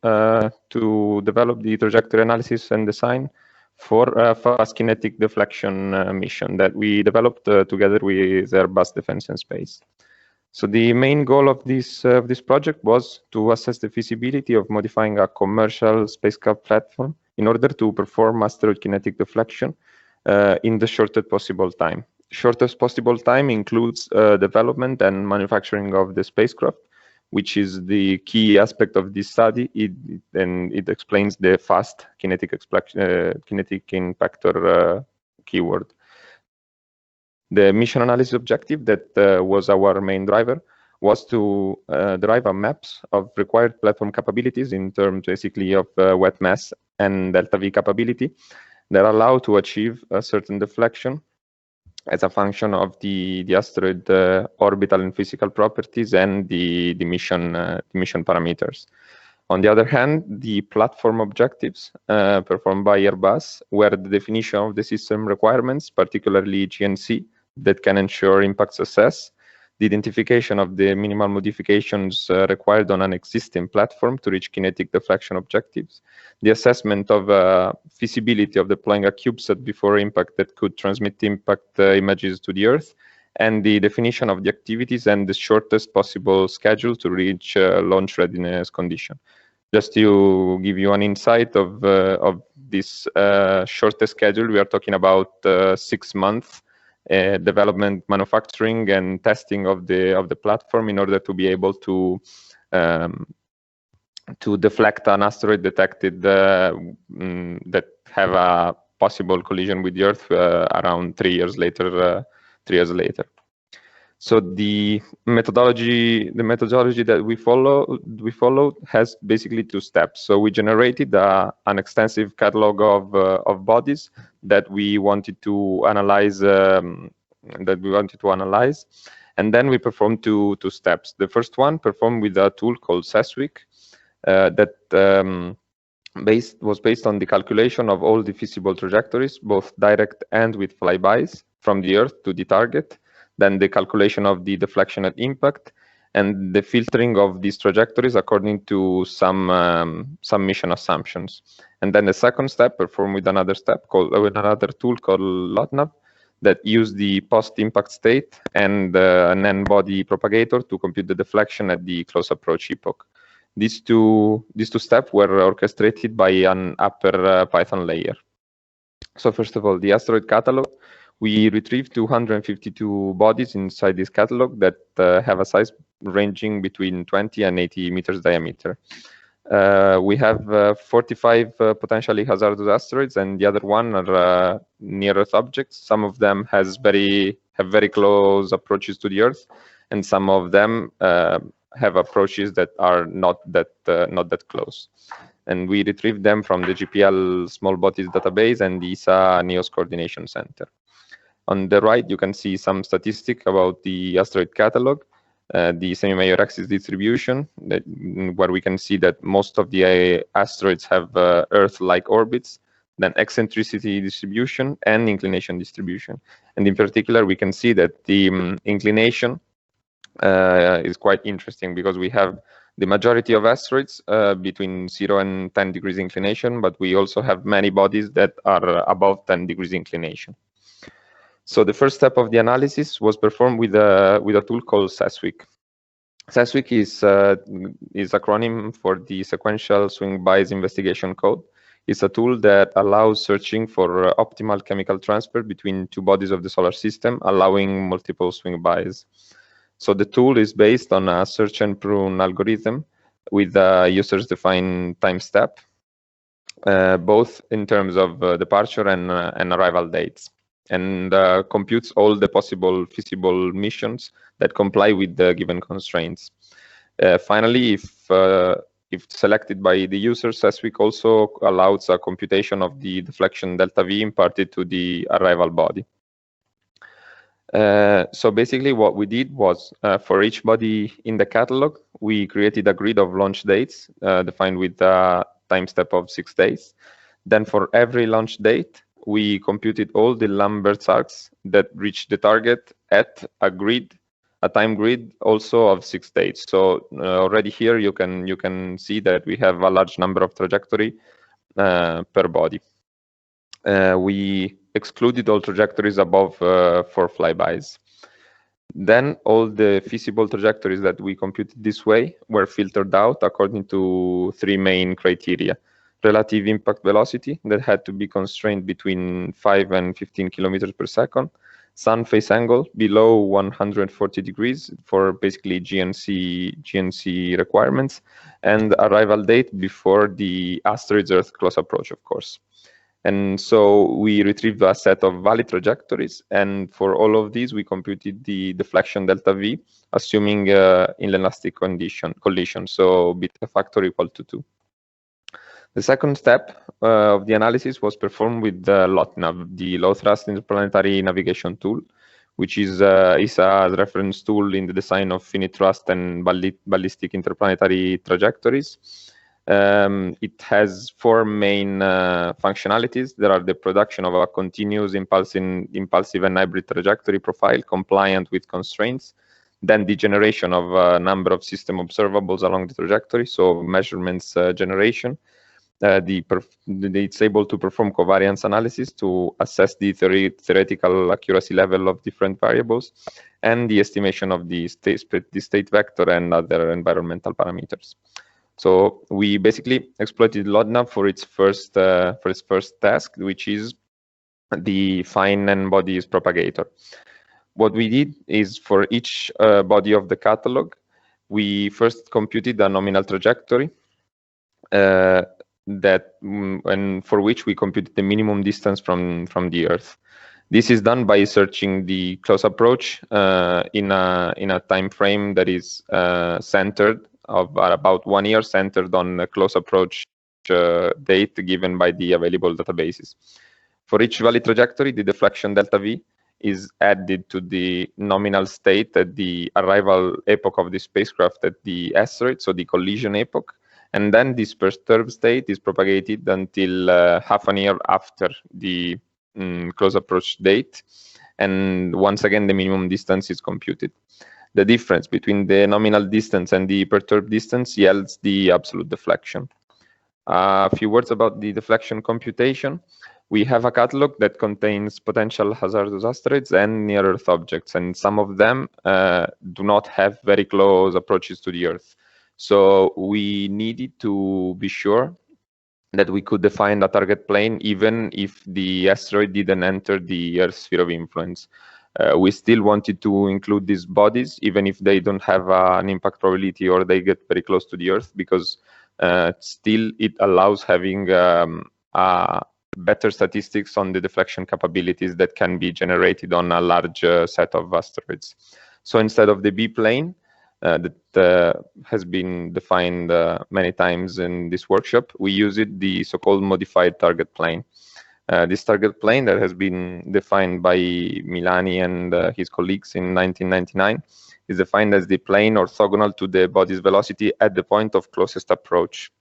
to develop the trajectory analysis and design for a Fast Kinetic Deflection mission that we developed together with Airbus Defence and Space. So the main goal of this project was to assess the feasibility of modifying a commercial spacecraft platform in order to perform asteroid kinetic deflection in the shortest possible time. Shortest possible time includes development and manufacturing of the spacecraft, which is the key aspect of this study. It explains the fast kinetic impactor keyword. The mission analysis objective that was our main driver was to derive a maps of required platform capabilities in terms basically of wet mass and delta V capability that allow to achieve a certain deflection as a function of the asteroid orbital and physical properties and the mission parameters. On the other hand, the platform objectives performed by Airbus were the definition of the system requirements, particularly GNC, that can ensure impact success, the identification of the minimal modifications required on an existing platform to reach kinetic deflection objectives, the assessment of feasibility of deploying a CubeSat before impact that could transmit impact images to the Earth, and the definition of the activities and the shortest possible schedule to reach launch readiness condition. Just to give you an insight of this shortest schedule, we are talking about 6 months development, manufacturing, and testing of the platform in order to be able to deflect an asteroid detected that have a possible collision with the Earth around 3 years later. So the methodology that we followed has basically 2 steps. So we generated an extensive catalog of bodies that we wanted to analyze. And then we performed two steps. The first one performed with a tool called SESWIC that was based on the calculation of all the feasible trajectories, both direct and with flybys from the Earth to the target. Then the calculation of the deflection at impact, and the filtering of these trajectories according to some mission assumptions. And then the second step performed with another tool called LOTNAV that used the post-impact state and an N-body propagator to compute the deflection at the close approach epoch. These two steps were orchestrated by an upper Python layer. So first of all, the asteroid catalog. We retrieved 252 bodies inside this catalog that have a size ranging between 20 and 80 meters diameter. We have 45 potentially hazardous asteroids, and the other one are near-Earth objects. Some of them have very close approaches to the Earth, and some of them have approaches that are not that close. And we retrieved them from the GPL Small Bodies database and the ESA NEOS Coordination Center. On the right, you can see some statistics about the asteroid catalog, the semi-major axis distribution, where we can see that most of the asteroids have Earth-like orbits, then eccentricity distribution and inclination distribution. And in particular, we can see that the inclination is quite interesting because we have the majority of asteroids between 0 and 10 degrees inclination, but we also have many bodies that are above 10 degrees inclination. So the first step of the analysis was performed with a tool called SESWIC. SESWIC is acronym for the Sequential Swing-bys Investigation Code. It's a tool that allows searching for optimal chemical transfer between 2 bodies of the solar system, allowing multiple swing-bys. So the tool is based on a search and prune algorithm with a users-defined time step, both in terms of departure and arrival dates, and computes all the possible feasible missions that comply with the given constraints. Finally, if selected by the user, SESWIC also allows a computation of the deflection delta V imparted to the arrival body. So basically what we did was, for each body in the catalog, we created a grid of launch dates defined with a time step of 6 days. Then for every launch date, we computed all the Lambert's arcs that reached the target at a grid a time grid also of 6 states. So already here you can see that we have a large number of trajectory per body. We excluded all trajectories above 4 flybys. Then all the feasible trajectories that we computed this way were filtered out according to 3 main criteria. Relative impact velocity that had to be constrained between 5 and 15 kilometers per second. Sun phase angle below 140 degrees for basically GNC requirements. And arrival date before the asteroid's Earth close approach, of course. And so we retrieved a set of valid trajectories, and for all of these, we computed the deflection delta V, assuming inelastic collision, so beta factor equal to 2. The second step of the analysis was performed with the LOTNAV, the Low Thrust Interplanetary Navigation Tool, which is a reference tool in the design of finite thrust and ballistic interplanetary trajectories. It has 4 main functionalities. There are the production of a continuous impulsive and hybrid trajectory profile compliant with constraints, then the generation of a number of system observables along the trajectory, so measurements generation. It's able to perform covariance analysis to assess the theoretical accuracy level of different variables, and the estimation of the state vector and other environmental parameters. So we basically exploited LOTNAV for its first task, which is the fine n-bodies propagator. What we did is for each body of the catalog, we first computed a nominal trajectory for which we computed the minimum distance from the Earth. This is done by searching the close approach in a time frame that is centered of about 1 year, centered on a close approach date given by the available databases. For each valid trajectory, the deflection delta V is added to the nominal state at the arrival epoch of the spacecraft at the asteroid, so the collision epoch, and then this perturbed state is propagated until half a year after the close approach date, and once again the minimum distance is computed. The difference between the nominal distance and the perturbed distance yields the absolute deflection. A few words about the deflection computation. We have a catalog that contains potential hazardous asteroids and near-Earth objects, and some of them do not have very close approaches to the Earth. So we needed to be sure that we could define a target plane even if the asteroid didn't enter the Earth's sphere of influence. We still wanted to include these bodies, even if they don't have an impact probability or they get very close to the Earth, because still it allows having better statistics on the deflection capabilities that can be generated on a large set of asteroids. So instead of the B plane, that has been defined many times in this workshop, we use the so-called modified target plane. This target plane that has been defined by Milani and his colleagues in 1999 is defined as the plane orthogonal to the body's velocity at the point of closest approach,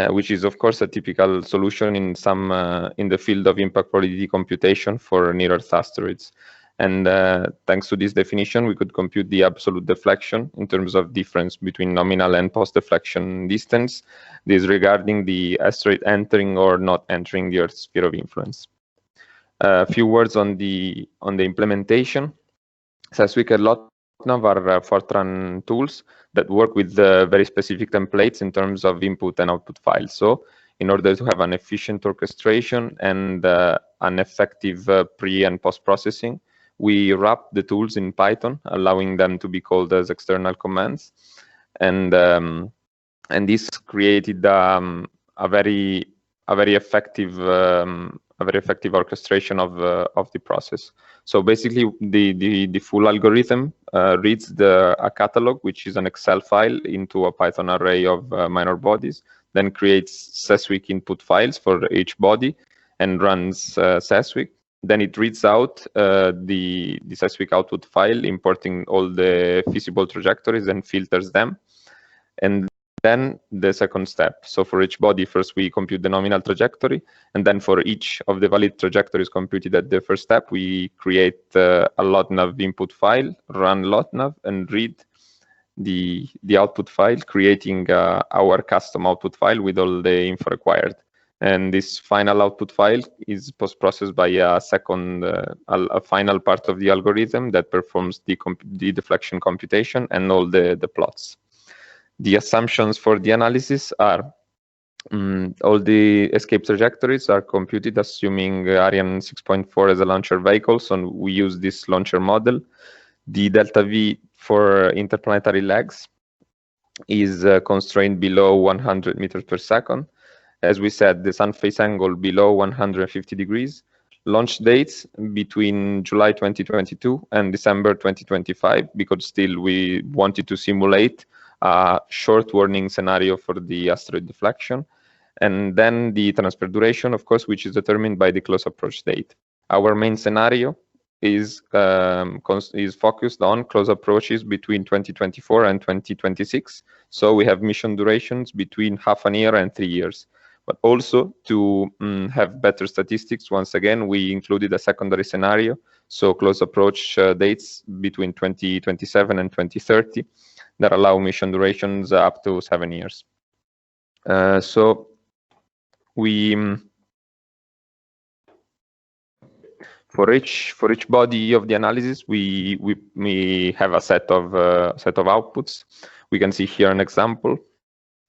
which is of course a typical solution in the field of impact probability computation for near-Earth asteroids. And thanks to this definition, we could compute the absolute deflection in terms of difference between nominal and post-deflection distance, disregarding the asteroid entering or not entering the Earth's sphere of influence. A few words on the implementation. SESWIC and LOTNAV are Fortran tools that work with very specific templates in terms of input and output files. So in order to have an efficient orchestration and an effective pre- and post-processing, we wrap the tools in Python, allowing them to be called as external commands, and this created a very effective orchestration of the process. So basically, the full algorithm reads a catalog, which is an Excel file, into a Python array of minor bodies, then creates SESWIC input files for each body and runs SESWIC. Then it reads out the SESWIC output file, importing all the feasible trajectories and filters them. And then the second step. So for each body, first we compute the nominal trajectory, and then for each of the valid trajectories computed at the first step, we create a LOTNAV input file, run LOTNAV, and read the output file, creating our custom output file with all the info required. And this final output file is post-processed by a second, a final part of the algorithm that performs the deflection computation and all the plots. The assumptions for the analysis are all the escape trajectories are computed assuming Ariane 6.4 as a launcher vehicle, so we use this launcher model. The delta V for interplanetary legs is constrained below 100 meters per second. As we said, the sun face angle below 150 degrees. Launch dates between July 2022 and December 2025, because still we wanted to simulate a short warning scenario for the asteroid deflection. And then the transfer duration, of course, which is determined by the close approach date. Our main scenario is focused on close approaches between 2024 and 2026. So we have mission durations between half a year and 3 years. But also to have better statistics, once again, we included a secondary scenario, so close approach dates between 2027 and 2030 that allow mission durations up to 7 years. So we for each body of the analysis, we have a set of outputs. We can see here an example.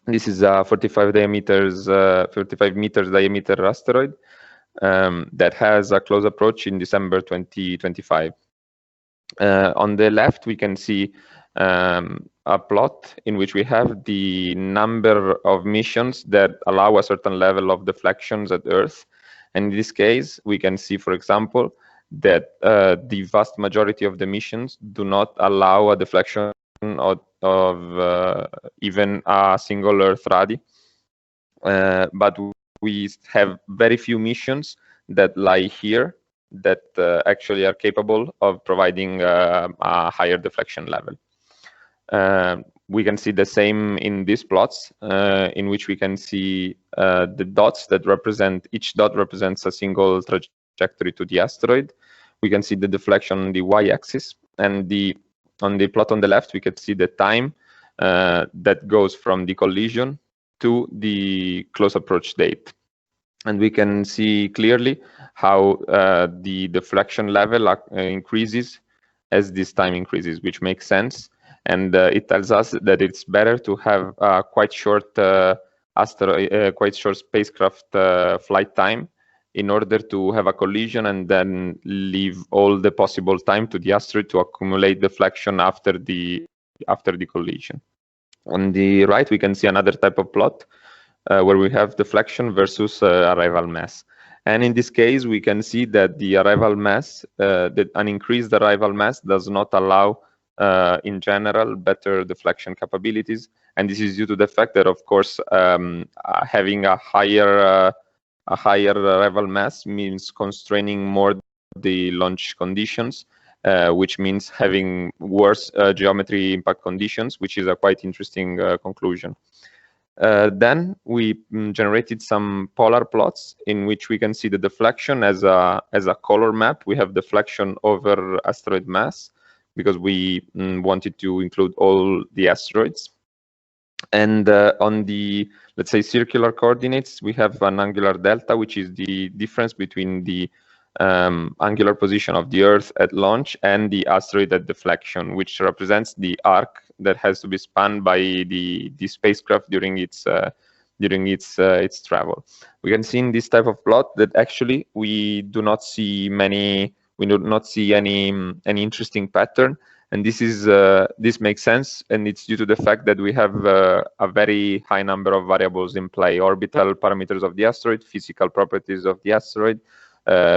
This is a 45 meters diameter asteroid that has a close approach in December 2025. On the left, we can see a plot in which we have the number of missions that allow a certain level of deflections at Earth. And in this case, we can see, for example, that the vast majority of the missions do not allow a deflection of even a single Earth radii. But we have very few missions that lie here that actually are capable of providing a higher deflection level. We can see the same in these plots, in which we can see the dots that represent, each dot represents a single trajectory to the asteroid. We can see the deflection on the y-axis, and on the plot on the left, we can see the time that goes from the collision to the close approach date. And we can see clearly how the deflection level increases as this time increases, which makes sense. And it tells us that it's better to have quite short spacecraft flight time in order to have a collision and then leave all the possible time to the asteroid to accumulate deflection after the collision. On the right, we can see another type of plot where we have deflection versus arrival mass. And in this case, we can see that the arrival mass, that an increased arrival mass does not allow, in general, better deflection capabilities. And this is due to the fact that, of course, having a higher arrival mass means constraining more the launch conditions, which means having worse geometry impact conditions, which is a quite interesting conclusion. Then we generated some polar plots in which we can see the deflection as a color map. We have deflection over asteroid mass because we wanted to include all the asteroids. And on the, let's say, circular coordinates, we have an angular delta, which is the difference between the angular position of the Earth at launch and the asteroid at deflection, which represents the arc that has to be spanned by the spacecraft during its travel. We can see in this type of plot that actually we do not see any interesting pattern, and this makes sense, and it's due to the fact that we have a very high number of variables in play: orbital parameters of the asteroid, physical properties of the asteroid,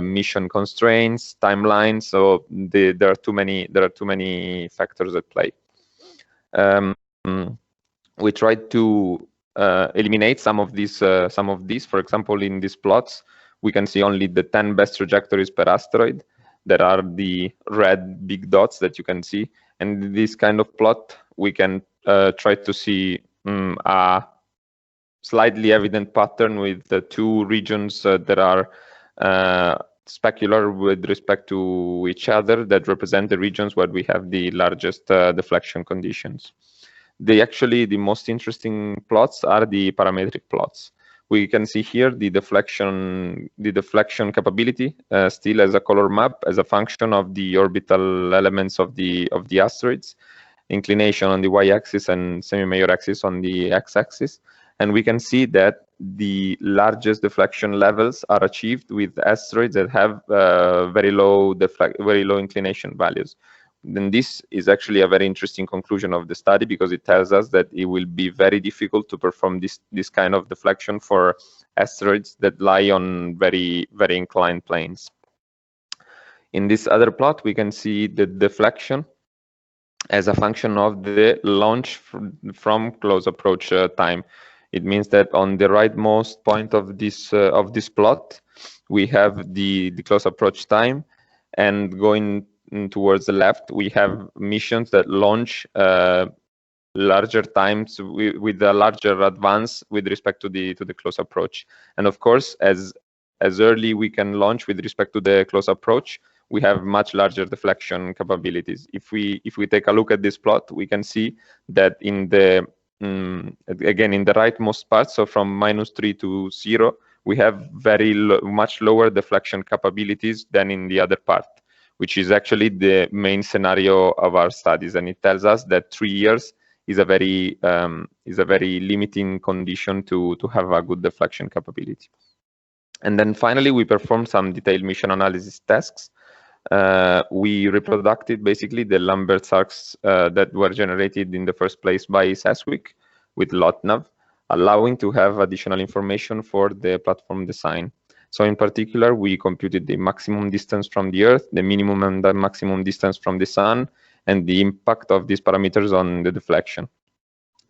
mission constraints, timelines. So there are too many factors at play. We tried to eliminate some of these. For example, in these plots, we can see only the 10 best trajectories per asteroid. That are the red big dots that you can see. And in this kind of plot, we can try to see a slightly evident pattern with the two regions that are specular with respect to each other, that represent the regions where we have the largest deflection conditions. The most interesting plots are the parametric plots. We can see here the deflection capability still as a color map as a function of the orbital elements of the asteroids, inclination on the y-axis and semi-major axis on the x-axis. And we can see that the largest deflection levels are achieved with asteroids that have very low inclination values. Then this is actually a very interesting conclusion of the study, because it tells us that it will be very difficult to perform this kind of deflection for asteroids that lie on very, very inclined planes. In this other plot, we can see the deflection as a function of the launch from close approach time. It means that on the rightmost point of this plot, we have the close approach time, and going towards the left, we have missions that launch larger times with a larger advance with respect to the close approach. And of course, as early we can launch with respect to the close approach, we have much larger deflection capabilities. If we take a look at this plot, we can see that in the again, in the rightmost part, so from -3 to 0, we have much lower deflection capabilities than in the other part, which is actually the main scenario of our studies. And it tells us that 3 years is a very limiting condition to have a good deflection capability. And then finally, we performed some detailed mission analysis tasks. We reproduced basically the Lambert arcs that were generated in the first place by SESWIC with LOTNAV, allowing to have additional information for the platform design. So in particular, we computed the maximum distance from the Earth, the minimum and the maximum distance from the Sun, and the impact of these parameters on the deflection.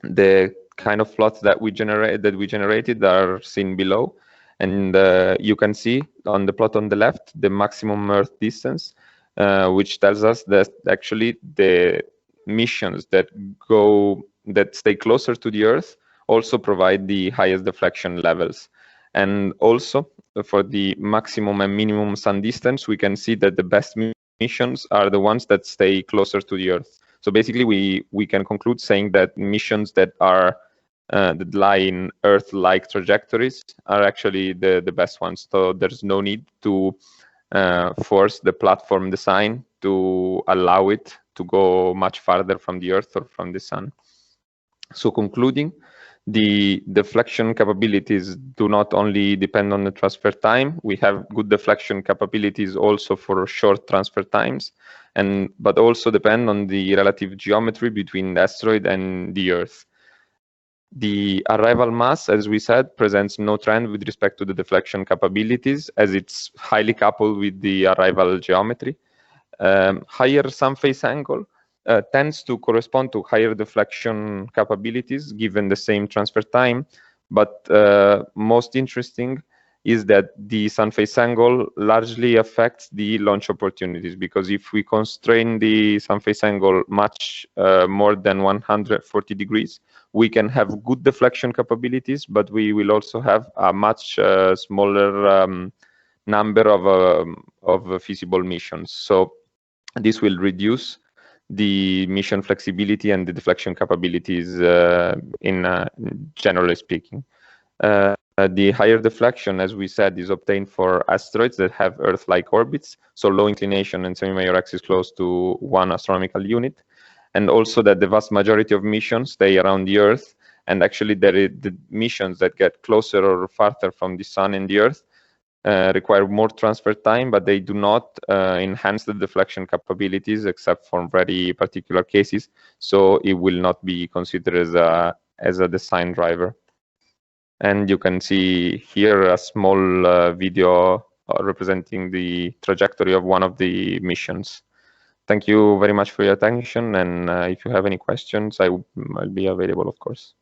The kind of plots that we generated are seen below. And you can see on the plot on the left, the maximum Earth distance, which tells us that actually the missions that stay closer to the Earth also provide the highest deflection levels. And also for the maximum and minimum Sun distance, we can see that the best missions are the ones that stay closer to the Earth. So basically, we can conclude saying that missions that lie in Earth-like trajectories are actually the best ones. So there's no need to force the platform design to allow it to go much farther from the Earth or from the Sun. So concluding, the deflection capabilities do not only depend on the transfer time. We have good deflection capabilities also for short transfer times, but also depend on the relative geometry between the asteroid and the Earth. The arrival mass, as we said, presents no trend with respect to the deflection capabilities, as it's highly coupled with the arrival geometry. Higher sun phase angle tends to correspond to higher deflection capabilities given the same transfer time, but most interesting is that the sun phase angle largely affects the launch opportunities, because if we constrain the sun phase angle much more than 140 degrees, we can have good deflection capabilities, but we will also have a much smaller number of feasible missions. So this will reduce the mission flexibility and the deflection capabilities generally speaking. The higher deflection, as we said, is obtained for asteroids that have Earth-like orbits, so low inclination and semi-major axis close to 1 astronomical unit, and also that the vast majority of missions stay around the Earth, and actually the missions that get closer or farther from the Sun and the Earth require more transfer time, but they do not enhance the deflection capabilities except for very particular cases, so it will not be considered as a design driver. And you can see here a small video representing the trajectory of one of the missions. Thank you very much for your attention, and if you have any questions, I'll be available, of course.